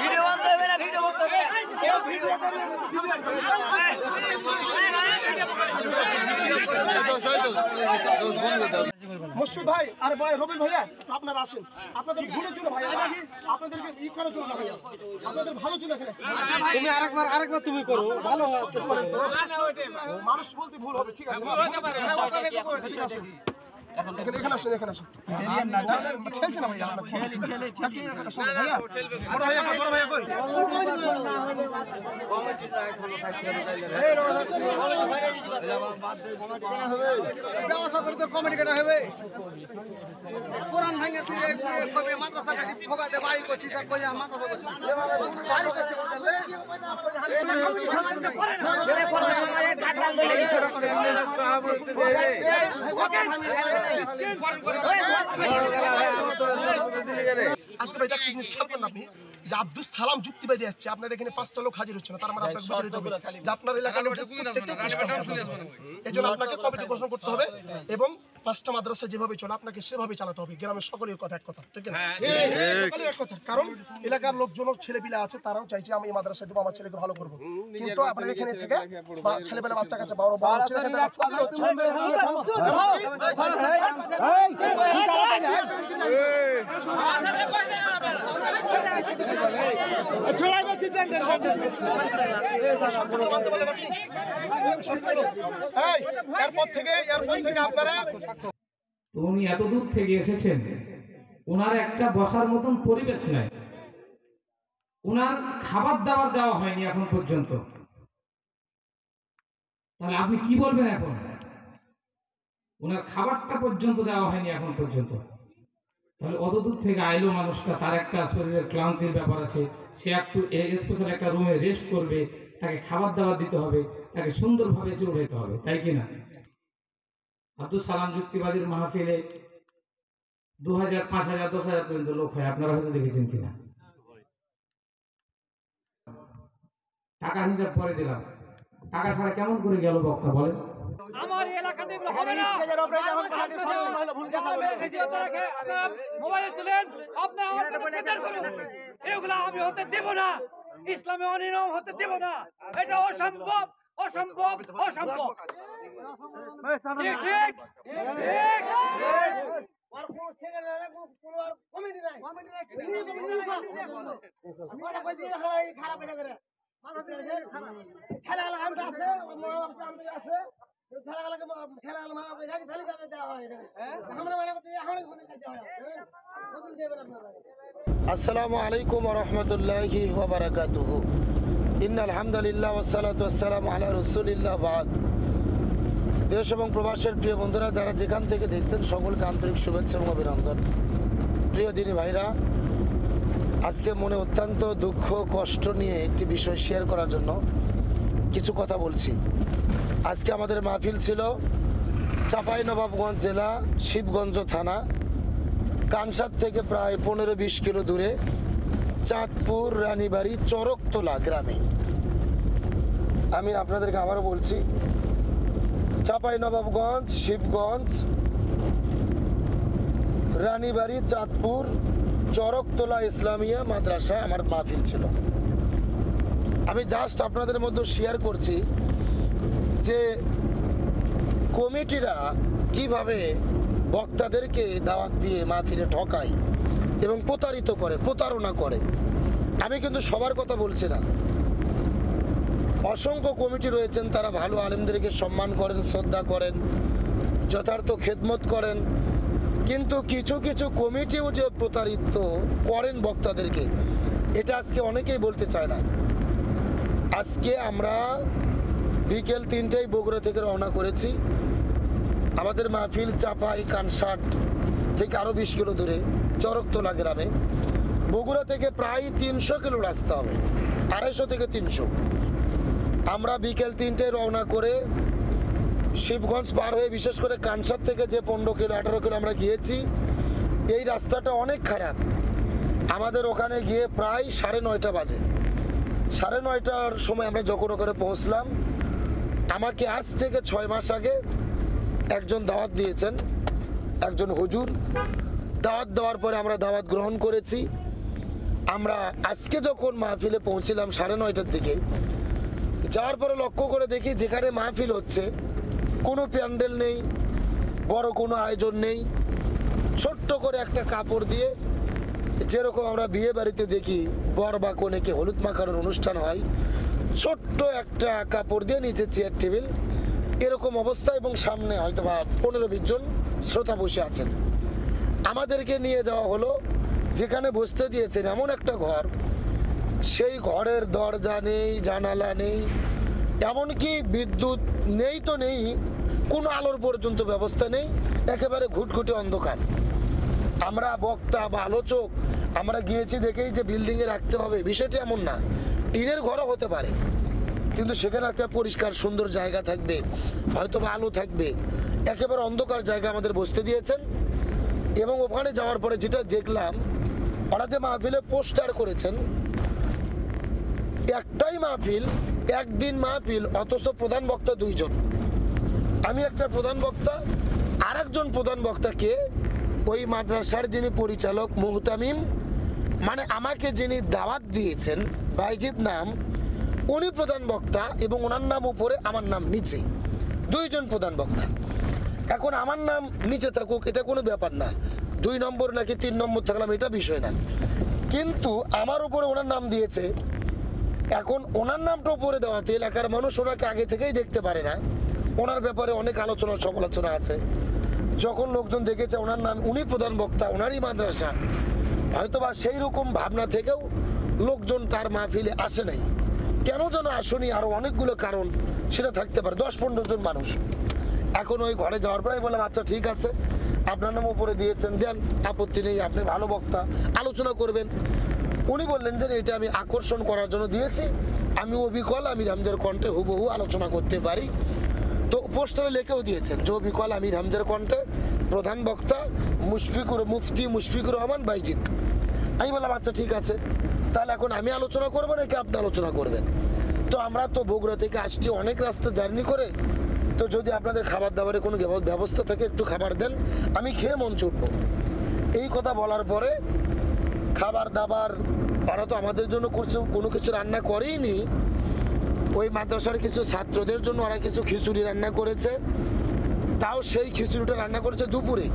Video বন্ধ হবে না, ভিডিও বন্ধ হবে না, কেউ ভিডিও মুশফিক ভাই আর ভাই রবিন ভাইয়া আপনারা আসেন, আপনাদের ভুলের জন্য ভাই, আপনাদেরকে ই করার জন্য ভাইয়া, আপনাদের ভালো জন্য এখানে তুমি আরেকবার তুমি করো, ভালো হয়। মানুষ বলতে ভুল হবে, ঠিক আছে ঠিক আছে। এখানে আসেন, এখানে আসেন, খেলছে না ভাইয়া, ভাইয়া বড় ভাইয়া বড় ভাইয়া কই কমেডি কেনা হবে কোরআন ভাঙে তুই কবে মাদ্রাসা কাটি ফোগাতে বাড়ি করছিস আর কইয়া মাদ্রাসা করছিস বাড়ি করছে বললে কাটলাম বলে ছোট করে সাহাবতে দে আজকে ভাই একটা জিনিস খেয়াল করেন আপনি যে আব্দুল সালাম যুক্তিবাদী আসছে, আপনার এখানে 5টা লোক হাজির হচ্ছে না, তার মানে আপনাকে বুঝে নিতে হবে যে আপনার এলাকার লোক প্রত্যেকটা কষ্ট হচ্ছে। এই জন্য আপনাকে কমিটি ঘোষণা করতে হবে এবং 5টা মাদ্রাসা যেভাবে চলে আপনাকে সেভাবে চালাতে হবে। গ্রামের সকলের কথা এক কথা, ঠিক না? সকলের এক কথা, কারণ এলাকার লোকজন ছেলেপিলা আছে, তারাও চাইছে আমি এই মাদ্রাসায় দেবো, আমার ছেলেকে ভালো করবো, কিন্তু আপনার এখানে থেকে ছেলেপেলা বাচ্চা কাছে বড় বড় এরপর থেকে আপনারা উনি এত দূর থেকে এসেছেন, ওনার একটা বসার মতন পরিবেশ নাই, ওনার খাবার দাবার দেওয়া হয়নি এখন পর্যন্ত, তাহলে আপনি কি বলবেন এখন? ওনার খাবারটা পর্যন্ত দেওয়া হয়নি এখন পর্যন্ত, তাহলে অত দূর থেকে আইলো মানুষটা, তার একটা শরীরের ক্লান্তির ব্যাপার আছে, সে একটু স্পেশাল একটা রুমে রেস্ট করবে, তাকে খাবার দাবার দিতে হবে, তাকে সুন্দরভাবে চলে যেতে হবে, তাই কিনা? আব্দুল সালাম যুক্তিবাদীর মাহফিলে 2000, 5000, 10,000 পর্যন্ত লোক হয়, আপনারা হয়তো দেখেছেন কিনা। টাকা হিসাব করে দিলাম, টাকা ছাড়া কেমন করে গেল বক্তা বলেন? আমার এলাকাতে এগুলো হবে না। মোবাইলে তুলেন, আপনি আমার কাছে প্রচার করুন, এগুলো আমি হতে দেব না, ইসলামে অনিয়ম হতে দেব না, এটা অসম্ভব অসম্ভব অসম্ভব। ঠিক ঠিক ঠিক। আসসালামু আলাইকুম ওয়া রাহমাতুল্লাহি ওয়া বারাকাতুহু। ইন্নাল হামদুলিল্লাহ ওয়াস সালাতু ওয়াস সালামু আলা রাসূলিল্লাহ বাদ। দেশ এবং প্রবাসের প্রিয় বন্ধুরা, যারা যেখান থেকে দেখছেন সকলকে আন্তরিক শুভেচ্ছা এবং অভিনন্দন। প্রিয় দিনী ভাইরা, আজকে মনে অত্যন্ত দুঃখ কষ্ট নিয়ে একটি বিষয় শেয়ার করার জন্য কিছু কথা বলছি। আজকে আমাদের মাহফিল ছিল চাঁপাইনবাবগঞ্জ জেলা শিবগঞ্জ থানা, কানসার থেকে প্রায় 15-20 কিলো দূরে চাঁদপুর রানীবাড়ি চরকতলা গ্রামে। আমি আপনাদেরকে আবারও বলছি, চাঁপাইনবাবগঞ্জ শিবগঞ্জ রানীবাড়ি চাঁদপুর চরকতলা ইসলামিয়া মাদ্রাসা আমার মাহফিল ছিল। আমি জাস্ট আপনাদের মধ্যে শেয়ার করছি যে কমিটিরা কিভাবে বক্তাদেরকে দাওয়াত দিয়ে মাহফিলে ঠকায় এবং প্রতারিত করে, প্রতারণা করে। আমি কিন্তু সবার কথা বলছি না, অসংখ্য কমিটি রয়েছেন, তারা ভালো আলেমদেরকে সম্মান করেন, শ্রদ্ধা করেন, যথার্থ খেদমত করেন, কিন্তু কিছু কিছু কমিটিও যে প্রতারিত করেন বক্তাদেরকে, এটা আজকে অনেকেই বলতে চায় না। আজকে আমরা বিকেল 3টায় বগুড়া থেকে রওনা করেছি। আমাদের মাহফিল চাপাই কানসাট থেকে আরও 20 কিলো দূরে চরকতলা গ্রামে। বগুড়া থেকে প্রায় 300 কিলো রাস্তা হবে, 250 থেকে 300। আমরা বিকেল 3টায় রওনা করে শিবগঞ্জ পার হয়ে, বিশেষ করে কানসার থেকে যে 15 কিলো 18 কিলো আমরা গিয়েছি, এই রাস্তাটা অনেক খারাপ। আমাদের ওখানে গিয়ে প্রায় 9:30 বাজে। 9:30টার সময় আমরা যখন ওখানে পৌঁছলাম, আমাকে আজ থেকে 6 মাস আগে একজন দাওয়াত দিয়েছেন, একজন হুজুর। দাওয়াত দেওয়ার পরে আমরা দাওয়াত গ্রহণ করেছি। আমরা আজকে যখন মাহফিলে পৌঁছিলাম 9:30টার দিকে, যাওয়ার পরে লক্ষ্য করে দেখি যেখানে মাহফিল হচ্ছে কোনো প্যান্ডেল নেই, বড় কোনো আয়োজন নেই, ছোট্ট করে একটা কাপড় দিয়ে, যেরকম আমরা বিয়ে বাড়িতে দেখি বর বা কনেকে হলুদ মাখানোর অনুষ্ঠান হয়, ছোট্ট একটা কাপড় দিয়ে নিচে চেয়ার টেবিল, এরকম অবস্থা, এবং সামনে হয়তো বা 15-20 জন শ্রোতা বসে আছেন। আমাদেরকে নিয়ে যাওয়া হলো যেখানে বসতে দিয়েছেন এমন একটা ঘর, সেই ঘরের দরজা নেই, জানালা নেই, এমনকি বিদ্যুৎ নেই তো নেই, কোনো আলোর পর্যন্ত ব্যবস্থা নেই, একেবারে ঘুটঘুটে অন্ধকার। আমরা বক্তা বা আলোচক আমরা গিয়েছি দেখেই যে বিল্ডিংয়ে রাখতে হবে, বিষয়টি এমন না, টিনের ঘরও হতে পারে, কিন্তু সেখানে একটা পরিষ্কার সুন্দর জায়গা থাকবে, হয়তো বা আলো থাকবে, একেবারে অন্ধকার জায়গা আমাদের বসতে দিয়েছেন। এবং ওখানে যাওয়ার পরে যেটা দেখলাম, ওরা যে মাহফিলে পোস্টার করেছেন, একটাই মাহফিল, একদিন মাহফিল, অথচ প্রধান বক্তা 2 জন। আমি একটা প্রধান বক্তা, আর একজন প্রধান বক্তাকে ওই মাদ্রাসার যিনি পরিচালক মুহতামিম, মানে আমাকে যিনি দাওয়াত দিয়েছেন, বাইজিদ নাম, উনি প্রধান বক্তা, এবং ওনার নাম উপরে, আমার নাম নিচে, 2 জন প্রধান বক্তা। এখন আমার নাম নিচে থাকুক এটা কোনো ব্যাপার না, 2 নম্বর নাকি 3 নম্বর থাকলাম এটা বিষয় না, কিন্তু আমার উপরে ওনার নাম দিয়েছে। এখন ওনার নামটা উপরে দেওয়াতে এলাকার মানুষ ওনাকে আগে থেকেই দেখতে পারে না, ওনার ব্যাপারে অনেক আলোচনা সমালোচনা আছে। যখন লোকজন দেখেছে ওনার নাম, উনি প্রধান বক্তা, ওনারই মাদ্রাসা, হয়তোবা সেই রকম ভাবনা থেকেও লোকজন তার মাহফিলে আসে নাই। কেন যেন আসেনি, আরো অনেকগুলো কারণ সেটা থাকতে পারে, 10-15 জন মানুষ। এখন ওই ঘরে যাওয়ার পরে বললাম, আচ্ছা ঠিক আছে, আপনার নাম উপরে দিয়েছেন, দেন, আপত্তি নেই, আপনি ভালো বক্তা, আলোচনা করবেন। উনি বললেন যে এটা আমি আকর্ষণ করার জন্য দিয়েছি, আমি অবিকল, আমি হামজার কণ্ঠে হুবহু আলোচনা করতে পারি। তো পোস্টারে লেখেও দিয়েছেন যে অবিকল আমির হামজার কণ্ঠে প্রধান বক্তা মুফতি মুশফিকুর রহমান বাইজিদ। আমি বললাম আচ্ছা ঠিক আছে, তাহলে এখন আমি আলোচনা করবো নাকি আপনি আলোচনা করবেন? তো আমরা তো বগুড়া থেকে আসছি অনেক রাস্তা জার্নি করে, তো যদি আপনাদের খাবার দাবারের কোনো ব্যবস্থা থাকে একটু খাবার দেন, আমি খেয়ে মঞ্চে উঠবো। এই কথা বলার পরে খাবার দাবার ওরা তো আমাদের জন্য কোনো কিছু রান্না করেইনি, ওই মাদ্রাসার কিছু ছাত্রদের জন্য ওরা কিছু খিচুড়ি রান্না করেছে, তাও সেই খিচুড়িটা রান্না করেছে দুপুরে।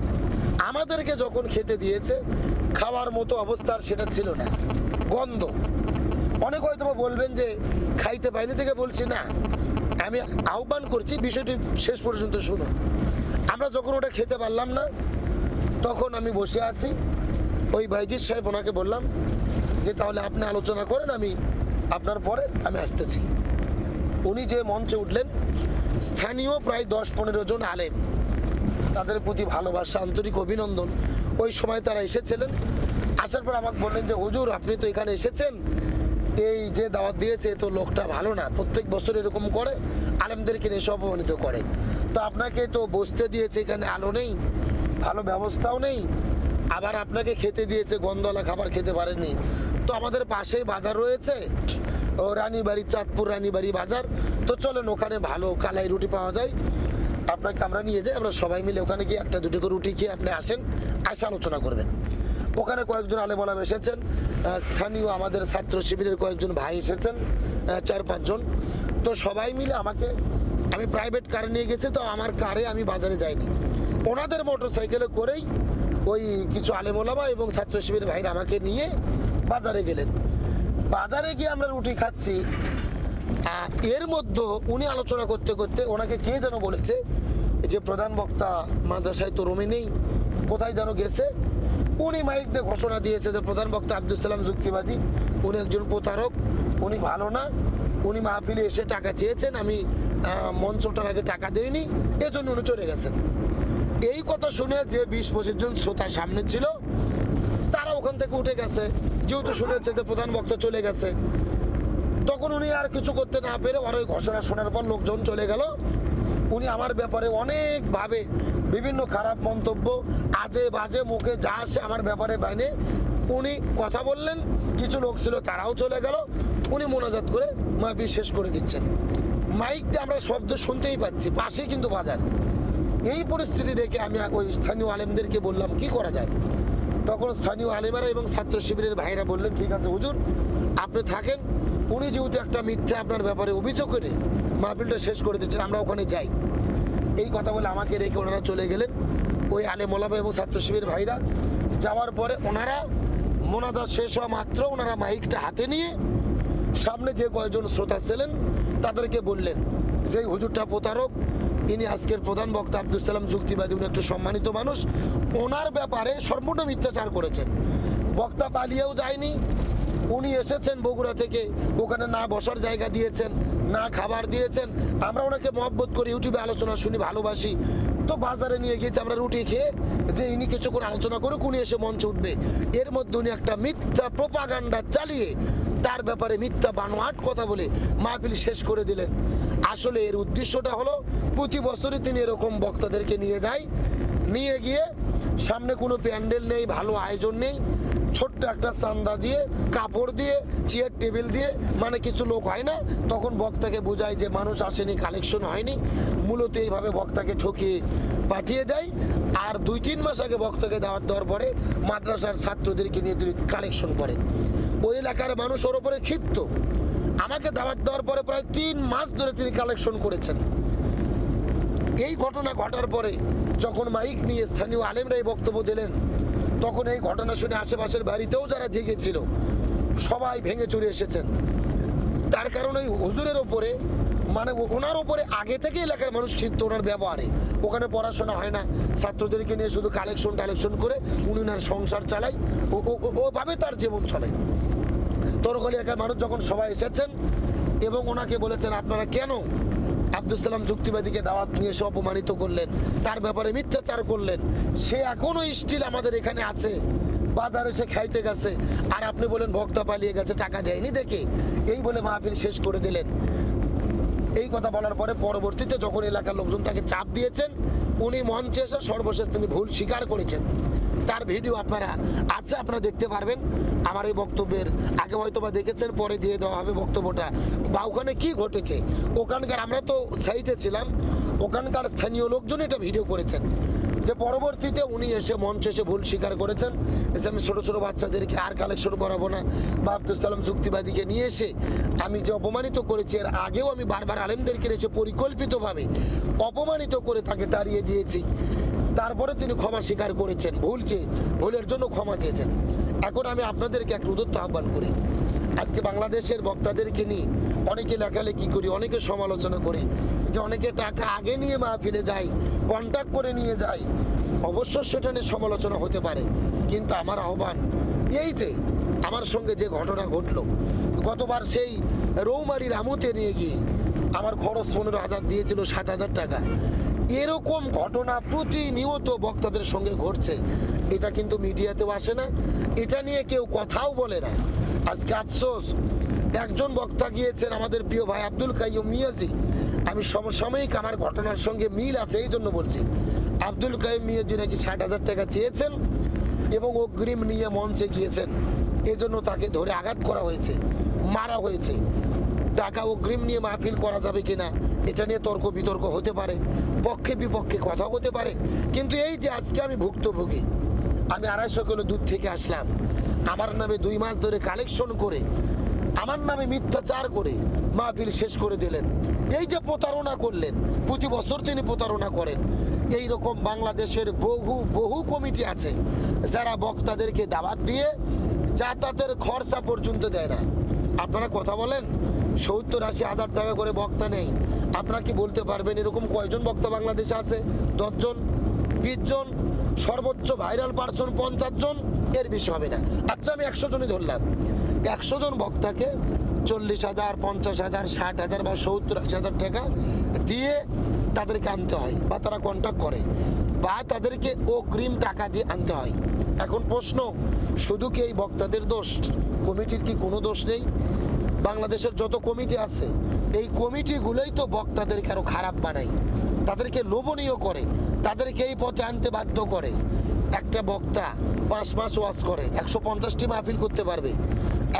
আমাদেরকে যখন খেতে দিয়েছে, খাওয়ার মতো অবস্থা সেটা ছিল না, গন্ধ। অনেক হয়তো বলবেন যে খাইতে পাইনি থেকে বলছি না, আমি আহ্বান করছি বিষয়টি শেষ পর্যন্ত শুনুন। আমরা যখন ওটা খেতে পারলাম না, তখন আমি বসে আছি, ওই বাইজিদ সাহেব ওনাকে বললাম যে তাহলে আপনি আলোচনা করেন, আমি আপনার পরে আমি আসতেছি। উনি যে মঞ্চে উঠলেন, স্থানীয় প্রায় 10-15 জন আলেম, তাদের প্রতি ভালোবাসা, আন্তরিক অভিনন্দন। ওই সময় তারা এসেছিলেন, আসার পর আমাকে বললেন যে হুজুর আপনি তো এখানে এসেছেন, এই যে দাওয়াত দিয়েছে তো লোকটা ভালো না, প্রত্যেক বছর এরকম করে, আলেমদেরকে এসে অপমানিত করে, তো আপনাকে তো বসতে দিয়েছে, এখানে আলো নেই, ভালো ব্যবস্থাও নেই, আবার আপনাকে খেতে দিয়েছে, গন্ধওয়ালা খাবার খেতে পারেননি। তো আমাদের পাশেই বাজার রয়েছে, ও রানীবাড়ি, চাঁদপুর রানীবাড়ি বাজার, তো চলেন ওখানে ভালো কালাই রুটি পাওয়া যায়, আপনাকে আমরা নিয়ে যাই, আমরা সবাই মিলে ওখানে গিয়ে 1-2 করে রুটি খেয়ে আপনি আসেন, আসে আলোচনা করবেন। ওখানে কয়েকজন আলেম ওলামা এসেছেন, স্থানীয় আমাদের ছাত্র শিবিরের কয়েকজন ভাই এসেছেন, 4-5 জন। তো সবাই মিলে আমি প্রাইভেট কারে নিয়ে গেছি, তো আমার কারে আমি বাজারে যাইনি, ওনাদের মোটর সাইকেলে করেই ওই কিছু আলেম ওলামা এবং ছাত্র শিবিরের ভাইরা আমাকে নিয়ে বাজারে গেলেন। বাজারে গিয়ে আমরা রুটি খাচ্ছি, এর মধ্যে উনি আলোচনা করতে করতে ওনাকে কে যেন বলেছে যে প্রধান বক্তা মাদ্রাসায় তো রুমে নেই, কোথায় যেন গেছে। উনি মাইক দিয়ে ঘোষণা দিয়েছে যে প্রধান বক্তা আব্দুল সালাম যুক্তিবাদী, উনি একজন প্রতারক, উনি ভালো না, উনি মাহফিলে এসে টাকা চেয়েছেন, আমি মঞ্চটার আগে টাকা দেইনি, এজন্য উনি চলে গেছেন। এই কথা শুনে যে 20-25 জন শ্রোতা সামনে ছিল, তারা ওখান থেকে উঠে গেছে, যেহেতু শুনেছে যে প্রধান বক্তা চলে গেছে। তখন উনি আর কিছু করতে না পেরে ওর ওই ঘোষণা শোনার পর লোকজন চলে গেল। উনি আমার ব্যাপারে অনেকভাবে বিভিন্ন খারাপ মন্তব্য, আজে বাজে মুখে যা আসে আমার ব্যাপারে বাইনে উনি কথা বললেন। কিছু লোক ছিল তারাও চলে গেল, উনি মোনাজাত করে মাহফিল শেষ করে দিচ্ছেন। মাইক দিয়ে আমরা শব্দ শুনতেই পাচ্ছি, পাশেই কিন্তু বাজার। এই পরিস্থিতি দেখে আমি ওই স্থানীয় আলেমদেরকে বললাম কি করা যায়। তো তখন স্থানীয় আলেমেরা এবং ছাত্র শিবিরের ভাইরা বললেন, ঠিক আছে হুজুর, আপনি থাকেন, উনি যেহেতু একটা মিথ্যা আপনার ব্যাপারে অভিযোগ করে মাহফিলটা শেষ করে দিচ্ছেন, আমরা ওখানে যাই। এই কথা বলে আমাকে রেখে ওনারা চলে গেলেন। ওই আলেম ওলামা এবং ছাত্র শিবির ভাইরা যাওয়ার পরে ওনারা মোনাজাত শেষ হওয়া মাত্র ওনারা মাইকটা হাতে নিয়ে সামনে যে কয়েকজন শ্রোতা ছিলেন তাদেরকে বললেন যে হুজুরটা প্রতারক, ইনি আজকের প্রধান বক্তা আব্দুল সালাম যুক্তিবাদী, উনি একটু সম্মানিত মানুষ, ওনার ব্যাপারে সম্পূর্ণ মিথ্যাচার করেছেন। বক্তা পালিয়েও যায়নি, উনি এসেছেন বগুড়া থেকে, ওখানে না বসার জায়গা দিয়েছেন, না খাবার দিয়েছেন। আমরা ওনাকে মহব্বত করি, ইউটিউবে আলোচনা শুনি, ভালোবাসি, তো বাজারে নিয়ে গিয়েছি আমরা রুটি খেয়ে, যে ইনি কিছুক্ষণ আলোচনা করুক, উনি এসে মঞ্চে উঠবে। এর মধ্যে উনি একটা মিথ্যা প্রোপাগান্ডা চালিয়ে তার ব্যাপারে মিথ্যা বানোয়াট কথা বলে মাহফিল শেষ করে দিলেন। আসলে এর উদ্দেশ্যটা হলো প্রতি বছরই তিনি এরকম বক্তাদেরকে নিয়ে যায়, নিয়ে গিয়ে সামনে কোনো প্যান্ডেল নেই, ভালো আয়োজন নেই, ছোট্ট একটা চান্দা দিয়ে, কাপড় দিয়ে, চেয়ার টেবিল দিয়ে, মানে কিছু লোক হয় না, তখন বক্তাকে বোঝায় যে মানুষ আসেনি, কালেকশন হয়নি। মূলত এইভাবে বক্তাকে ঠকিয়ে পাঠিয়ে দেয়। আর 2-3 মাস আগে বক্তাকে দাওয়াত দেওয়ার পরে মাদ্রাসার ছাত্রদেরকে নিয়ে তিনি কালেকশন করে। ওই এলাকার মানুষ ওর উপরে ক্ষিপ্ত। আমাকে দাওয়াত দেওয়ার পরে প্রায় 3 মাস ধরে তিনি কালেকশন করেছেন। এই ঘটনা ঘটার পরে যখন মাইক নিয়ে স্থানীয় আলেমরাই বক্তব্য দিলেন, তখন এই ঘটনা শুনে আশেপাশের বাড়িতেও যারা জেগেছিল সবাই ভেঙে চলে এসেছেন। তার কারণে হুজুরের ওপরে, মানে ওনার ওপরে আগে থেকে এলাকার মানুষ ক্ষিপ্ত ওনার ব্যবহারে। ওখানে পড়াশোনা হয় না, ছাত্রদেরকে নিয়ে শুধু কালেকশন করে উনি ওনার সংসার চালায়, ওভাবে তার জীবন চলে। তরকালি এলাকার মানুষ যখন সবাই এসেছেন এবং ওনাকে বলেছেন, আপনারা কেন আব্দুল সালাম যুক্তিবাদীকে দাওয়াত নিয়ে এসে অপমানিত করলেন, তার ব্যাপারে মিথ্যাচার করলেন, সে এখনো স্টিল আমাদের এখানে আছে, বাজারে এসে খাইতে গেছে, আর আপনি বলেন বক্তা পালিয়ে গেছে, টাকা দেয়নি দেখে, এই বলে মাহফিল শেষ করে দিলেন। এই কথা বলার পরে পরবর্তীতে যখন এলাকার লোকজন তাকে চাপ দিয়েছেন, উনি মঞ্চে এসে সর্বশেষ তিনি ভুল স্বীকার করেছেন। তার ভিডিও আপনারা দেখতে পারবেন। আমার এই বক্তব্যের আগে হয়তো বা দেখেছেন, পরে দিয়ে দেওয়া হবে বক্তব্যটা, বা ওখানে কি ঘটেছে। ওখানকার, আমরা তো সাইটে ছিলাম, ওখানকার স্থানীয় লোকজন এটা ভিডিও করেছেন যে পরবর্তীতে উনি এসে মঞ্চে এসে ভুল স্বীকার করেছেন যে আমি ছোট ছোট বাচ্চাদেরকে আর কালেকশন করাবো না, বা আব্দুল সালাম যুক্তিবাদীকে নিয়ে এসে আমি যে অপমানিত করেছি, এর আগেও আমি বারবার আলেমদেরকে এসে পরিকল্পিতভাবে অপমানিত করে তাকে তাড়িয়ে দিয়েছি। তারপরে তিনি ক্ষমা স্বীকার করেছেন, ভুলের জন্য ক্ষমা চেয়েছেন। এখন আমি আপনাদেরকে একটা উদ্যত আহ্বান করি, আজকে বাংলাদেশের বক্তাদেরকে নিয়ে অনেকে লেখালেখি করি, অনেকে সমালোচনা করি, যে অনেকে টাকা আগে নিয়ে মাহফিলে যায়, কন্ট্যাক্ট করে নিয়ে যায়, অবশ্য সেটা নিয়ে সমালোচনা হতে পারে, কিন্তু আমার আহ্বান এই যে আমার সঙ্গে যে ঘটনা ঘটলো, গতবার সেই রৌমারির আমুতে নিয়ে গিয়ে আমার খরচ 15,000 দিয়েছিল, 7,000 টাকা। এরকম ঘটনা প্রতিনিয়ত বক্তাদের সঙ্গে ঘটছে। এটা কিন্তু মিডিয়াতেও আসে না, এটা নিয়ে কেউ কথাও বলে না। আজকে আফসোস, একজন বক্তা গিয়েছেন আমাদের প্রিয় ভাই আব্দুল কাইয়ুম মিয়াজি, আমি সমসাময়িক আমার ঘটনার সঙ্গে মিল আছে এই জন্য বলছি। আব্দুল কাইয়ুম মিয়াজি নাকি 60,000 টাকা চেয়েছেন এবং অগ্রিম নিয়ে মঞ্চে গিয়েছেন, এজন্য তাকে ধরে আঘাত করা হয়েছে, মারা হয়েছে। টাকা অগ্রিম নিয়ে মাহফিল করা যাবে কিনা এটা নিয়ে তর্ক বিতর্ক হতে পারে, পক্ষে বিপক্ষে কথা হতে পারে, কিন্তু এই যে আজকে আমি ভুক্তভোগী, আমি 250 কিলো দূর থেকে আসলাম, আমার নামে 2 মাস ধরে কালেকশন করে, আমার নামে মিথ্যাচার করে মাহফিল শেষ করে দিলেন। এই যে প্রতারণা করলেন, প্রতি বছর তিনি প্রতারণা করেন। এই রকম বাংলাদেশের বহু কমিটি আছে যারা বক্তাদেরকে দাওয়াত দিয়ে যাতায়াতের খরচা পর্যন্ত দেয় না। আপনারা কথা বলেন, 70-80 হাজার টাকা করে বক্তা নেই। আপনারা কি বলতে পারবেন এরকম কয়জন বক্তা বাংলাদেশে আছে? 10 জন, 20 জন, সর্বোচ্চ ভাইরাল পারসন 50 জন, এর বেশি হবে না। আচ্ছা আমি 100 জনই ধরলাম, 100 জন বক্তাকে 40,000, 50,000, 60,000 বা 70-80 হাজার টাকা দিয়ে তাদেরকে আনতে হয়, বা তারা কন্ট্যাক্ট করে, বা তাদেরকে অগ্রিম টাকা দিয়ে আনতে হয়। এখন প্রশ্ন, শুধু কি এই বক্তাদের দোষ? কমিটির কি কোনো দোষ নেই? বাংলাদেশের যত কমিটি আছে, এই কমিটিগুলোই তো বক্তাদেরকে আরো খারাপ বানায়, তাদেরকে লোভনীয় করে, তাদেরকে এই পথে আনতে বাধ্য করে। একটা বক্তা 5 মাস ওয়াজ করে 150টি মাহফিল করতে পারবে।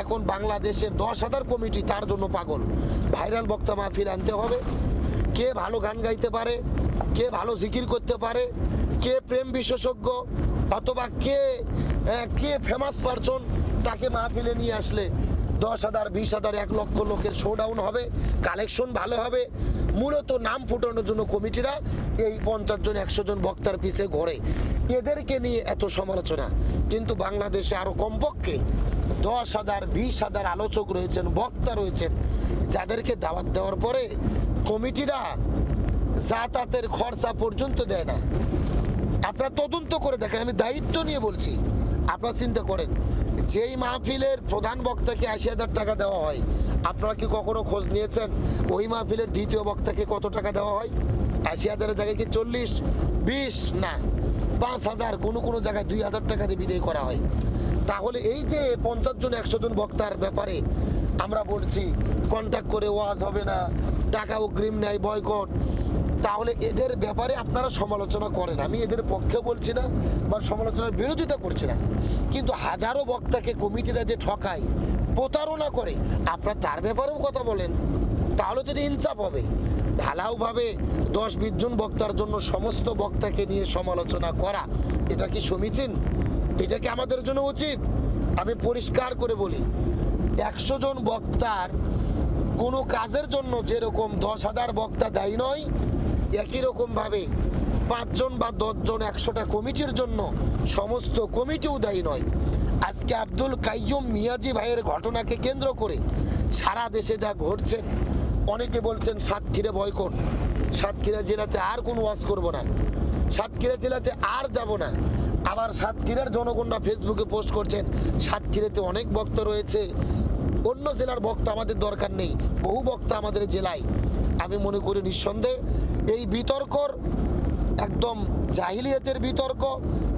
এখন বাংলাদেশের 10,000 কমিটি তার জন্য পাগল, ভাইরাল বক্তা মাহফিল আনতে হবে। কে ভালো গান গাইতে পারে, কে ভালো জিকির করতে পারে, কে প্রেম বিশেষজ্ঞ, অথবা কে কে ফেমাস পারসন তাকে মাহফিলে নিয়ে আসলে 10,000, 20,000, 1 লক্ষ লোকের শোডাউন হবে, কালেকশন ভালো হবে। মূলত নাম ফুটানোর জন্য কমিটিরা এই 50 জন 100 জন বক্তার পিছে ঘোরে, এদেরকে নিয়ে এত সমালোচনা। কিন্তু বাংলাদেশে আরো কমপক্ষে 10,000, 20,000 আলোচক রয়েছেন, বক্তা রয়েছেন, যাদেরকে দাওয়াত দেওয়ার পরে কমিটিরা যাতায়াতের খরচা পর্যন্ত দেয় না। আপনারা তদন্ত করে দেখেন, আমি দায়িত্ব নিয়ে বলছি। আপনারা চিন্তা করেন, যেই মাহফিলের প্রধান বক্তাকে 80,000 টাকা দেওয়া হয়, আপনারা কি কখনো খোঁজ নিয়েছেন ওই মাহফিলের দ্বিতীয় বক্তাকে কত টাকা দেওয়া হয়? 80,000-এর জায়গায় কি 40, 20 না 5,000, কোনো জায়গায় 2,000 টাকা দিয়ে বিদায় করা হয়। তাহলে এই যে 50 জন 100 জন বক্তার ব্যাপারে আমরা বলছি কন্ট্যাক্ট করে ওয়াজ হবে না, টাকা অগ্রিম নেয়, বয়কট, তাহলে এদের ব্যাপারে আপনারা সমালোচনা করেন। আমি এদের পক্ষে বলছি না বা সমালোচনার বিরোধিতা করছি না, কিন্তু হাজারো বক্তাকে কমিটিরা যে ঠকায়, প্রতারণা করে, আপনারা তার ব্যাপারেও কথা বলেন, তাহলে তো ইনসাফ হবে। ঢালাওভাবে 10-20 জন বক্তার জন্য সমস্ত বক্তাকে নিয়ে সমালোচনা করা, এটা কি সমীচীন? এটা কি আমাদের জন্য উচিত? আমি পরিষ্কার করে বলি, 100 জন বক্তার কোনো কাজের জন্য যেরকম 10,000 বক্তা দায়ী নয়, একই রকম ভাবে 5 জন বা 10 জন 100টা কমিটির জন্য সমস্ত কমিটিও দায়ী নয়। আজকে আব্দুল কাইয়ুম মিয়াজি ভাইয়ের ঘটনাকে কেন্দ্র করে সারা দেশে যা ঘটছেন, অনেকে বলছেন সাতক্ষীরা বয়কট, সাতক্ষীরা জেলাতে আর কোনো ওয়াজ করব না, সাতক্ষীরা জেলাতে আর যাব না। আবার সাতক্ষীরার জনগণরা ফেসবুকে পোস্ট করছেন সাতক্ষীরাতে অনেক বক্তা রয়েছে, অন্য জেলার বক্তা আমাদের দরকার নেই, বহু বক্তা আমাদের জেলায়। আমি মনে করি নিঃসন্দেহে এই বিতর্কর একদম জাহিলিয়াতের বিতর্ক,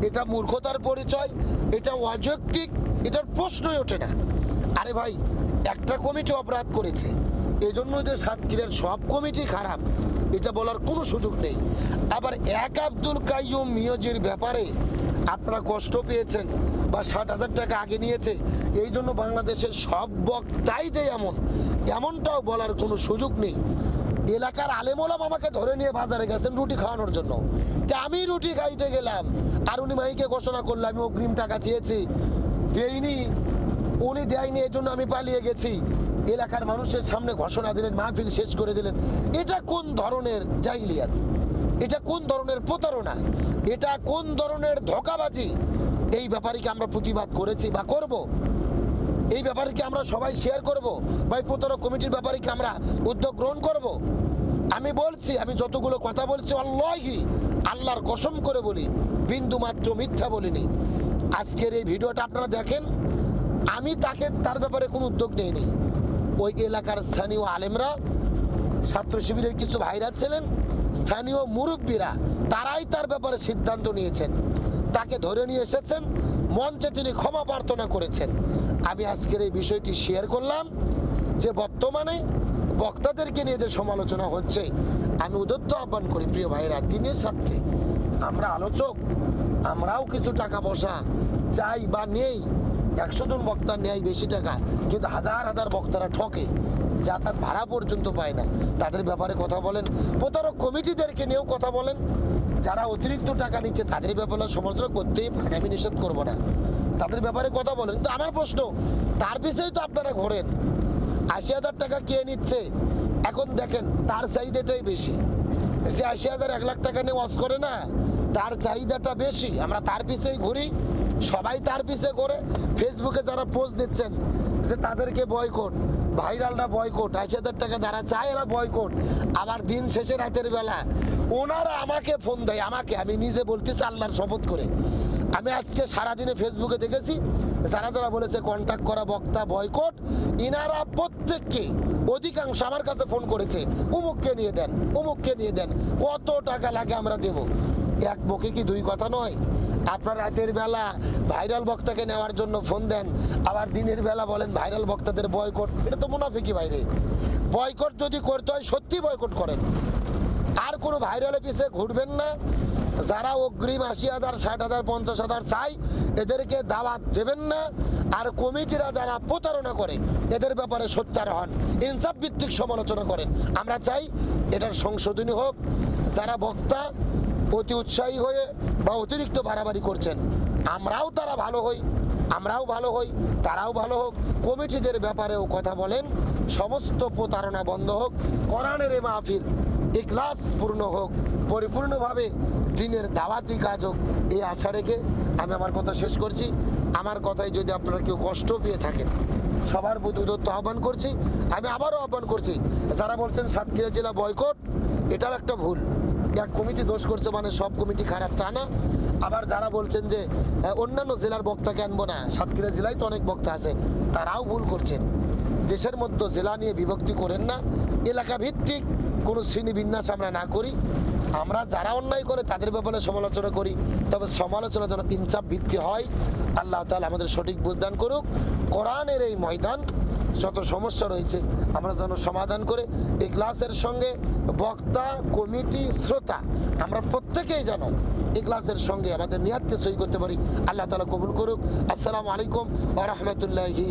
এটা মূর্খতার পরিচয়, এটা অযৌক্তিক, এটার প্রশ্নই ওঠে না। আরে ভাই, একটা কমিটি অপরাধ করেছে, এজন্য যে সাতক্ষীরার সব কমিটি খারাপ এটা বলার কোনো সুযোগ নেই। আবার এক আব্দুল কাইয়ুম মিয়াজির ব্যাপারে আপনারা কষ্ট পেয়েছেন বা 60,000 টাকা আগে নিয়েছে, এই জন্য বাংলাদেশের সব বক্তাই যে এমনটাও বলার কোনো সুযোগ নেই। এলাকার আলেমোলাম আমাকে ধরে নিয়ে বাজারে গেছেন রুটি খাওয়ানোর জন্য, তা আমি রুটি খাইতে গেলাম আর উনি মাইকে ঘোষণা করলো আমি অগ্রিম টাকা চেয়েছি, দেয়নি, উনি দেয়নি, এই জন্য আমি পালিয়ে গেছি। এলাকার মানুষের সামনে ঘোষণা দিলেন, মাহফিল শেষ করে দিলেন। এটা কোন ধরনের জাহিলিয়াত? এটা কোন ধরনের প্রতারণা? এটা কোন ধরনের ধোঁকাবাজি? এই ব্যাপারে কি আমরা প্রতিবাদ করেছি বা করব? এই ব্যাপারে কি আমরা সবাই শেয়ার করব? বা এই প্রতারক কমিটির ব্যাপারে কি আমরা উদ্যোগ গ্রহণ করব? আমি বলছি, আমি যতগুলো কথা বলছি আল্লাহি, আল্লাহর কসম করে বলি, বিন্দু মাত্র মিথ্যা বলিনি। আজকের এই ভিডিওটা আপনারা দেখেন, আমি তার ব্যাপারে কোনো উদ্যোগ নেইনি। ওই এলাকার স্থানীয় আলেমরা, ছাত্র শিবিরের কিছু ভাইরা ছিলেন, স্থানীয় মুরব্বীরা, তারাই তার ব্যাপারে সিদ্ধান্ত নিয়েছেন, তাকে ধরে নিয়ে এসেছেন, মঞ্চে তিনি ক্ষমা প্রার্থনা করেছেন। আমি আজকের এই বিষয়টি শেয়ার করলাম যে বর্তমানে বক্তাদেরকে নিয়ে যে সমালোচনা হচ্ছে, আমি উদ্যত আহ্বান করি প্রিয় ভাইরা, দিনের স্বার্থে আমরা আলোচক, আমরাও কিছু টাকা পয়সা চাই বা নেই। 100 জন বক্তার নেয় বেশি টাকা, কিন্তু হাজার হাজার বক্তারা ঠকে, যাতায়াত ভাড়া পর্যন্ত পায় না। তাদের ব্যাপারে কথা বলেন, প্রতারক কমিটিদেরকে নিয়েও কথা বলেন, যারা অতিরিক্ত টাকা নিচ্ছে তাদের ব্যাপারে সমালোচনা করতেই পারেন, আমি নিষেধ করবো না, তাদের ব্যাপারে কথা বলেন। তো আমার প্রশ্ন, তার পিছেই তো আপনারা ঘোরেন। 80,000 টাকা কে নিচ্ছে? এখন দেখেন তার চাহিদাটাই বেশি। যে 80,000 1 লাখ টাকা নিয়ে ওয়াজ করে না, তার চাহিদাটা বেশি, আমরা তার পিছেই ঘুরি, সবাই তার পিছে করে। ফেসবুকে যারা পোস্ট দিচ্ছেন যে তাদেরকে বয়কট, ভাইরালরা বয়কট, 80,000 টাকা যারা চায় এরা বয়কট, আবার দিন শেষে রাতের বেলা ওনারা আমাকে ফোন দেয়, আমি নিজে বলতেছি আল্লাহর শপথ করে, আমি আজকে সারাদিনে ফেসবুকে দেখেছি যারা বলেছে কন্ট্যাক্ট করা বক্তা বয়কট, ইনারা প্রত্যেককে অধিকাংশ আমার কাছে ফোন করেছে, অমুককে নিয়ে দেন, অমুককে নিয়ে দেন, কত টাকা লাগে আমরা দেব। এক বকে কি দুই কথা নয়? আপনার রাতের বেলা ভাইরাল বক্তাকে নেওয়ার জন্য ফোন দেন, আবার দিনের বেলা বলেন ভাইরাল বক্তাদের বয়কট। এটা তো মুনাফিকি বাইরে। বয়কট যদি করতে হয় সত্যি বয়কট করেন, আর কোনো ভাইরালের পিছে ঘুরবেন না। যারা অগ্রিম 80,000, 60,000, 50,000 চাই, এদেরকে দাওয়াত দেবেন না। আর কমিটিরা যারা প্রতারণা করে এদের ব্যাপারে সোচ্চার হন, ইনসাফ ভিত্তিক সমালোচনা করেন। আমরা চাই এটার সংশোধনী হোক। যারা বক্তা অতি উৎসাহী হয়ে বা অতিরিক্ত বাড়াবাড়ি করছেন। আমরাও তারা ভালো হই, আমরাও ভালো হই, তারাও ভালো হোক। কমিটিদের ব্যাপারেও কথা বলেন, সমস্ত প্রতারণা বন্ধ হোক, কোরআনের এ মাহফিল ইখলাস পূর্ণ হোক, পরিপূর্ণভাবে দিনের দাওয়াতি কাজ হোক, এই আশা রেখে আমি আমার কথা শেষ করছি। আমার কথায় যদি আপনারা কেউ কষ্ট পেয়ে থাকেন, সবার প্রতি উদ্যত আহ্বান করছি। আমি আবারও আহ্বান করছি, যারা বলছেন সাতক্ষীরা জেলা বয়কট, এটাও একটা ভুল। এক কমিটি দোষ করছে মানে সব কমিটি খারাপ তা না। আবার যারা বলছেন যে অন্যান্য জেলার বক্তাকে আনবো না, সাতক্ষীরা জেলায় তো অনেক বক্তা আছে, তারাও ভুল করছেন। দেশের মধ্যে জেলা নিয়ে বিভক্তি করেন না, এলাকা ভিত্তিক কোনো শ্রেণী বিন্যাস আমরা না করি। আমরা যারা অন্যায় করে তাদের ব্যাপারে সমালোচনা করি, তবে সমালোচনা যেন ইনসাফ ভিত্তি হয়। আল্লাহ তাআলা আমাদের সঠিক বুঝদান করুক। কোরআনের এই ময়দান যত সমস্যা রয়েছে আমরা যেন সমাধান করে ইখলাসের সঙ্গে বক্তা, কমিটি, শ্রোতা আমরা প্রত্যেকেই যেন ইখলাসের সঙ্গে আমাদের নিয়াতকে সই করতে পারি। আল্লাহ তাআলা কবুল করুক। আসসালামু আলাইকুম ওয়া রাহমাতুল্লাহি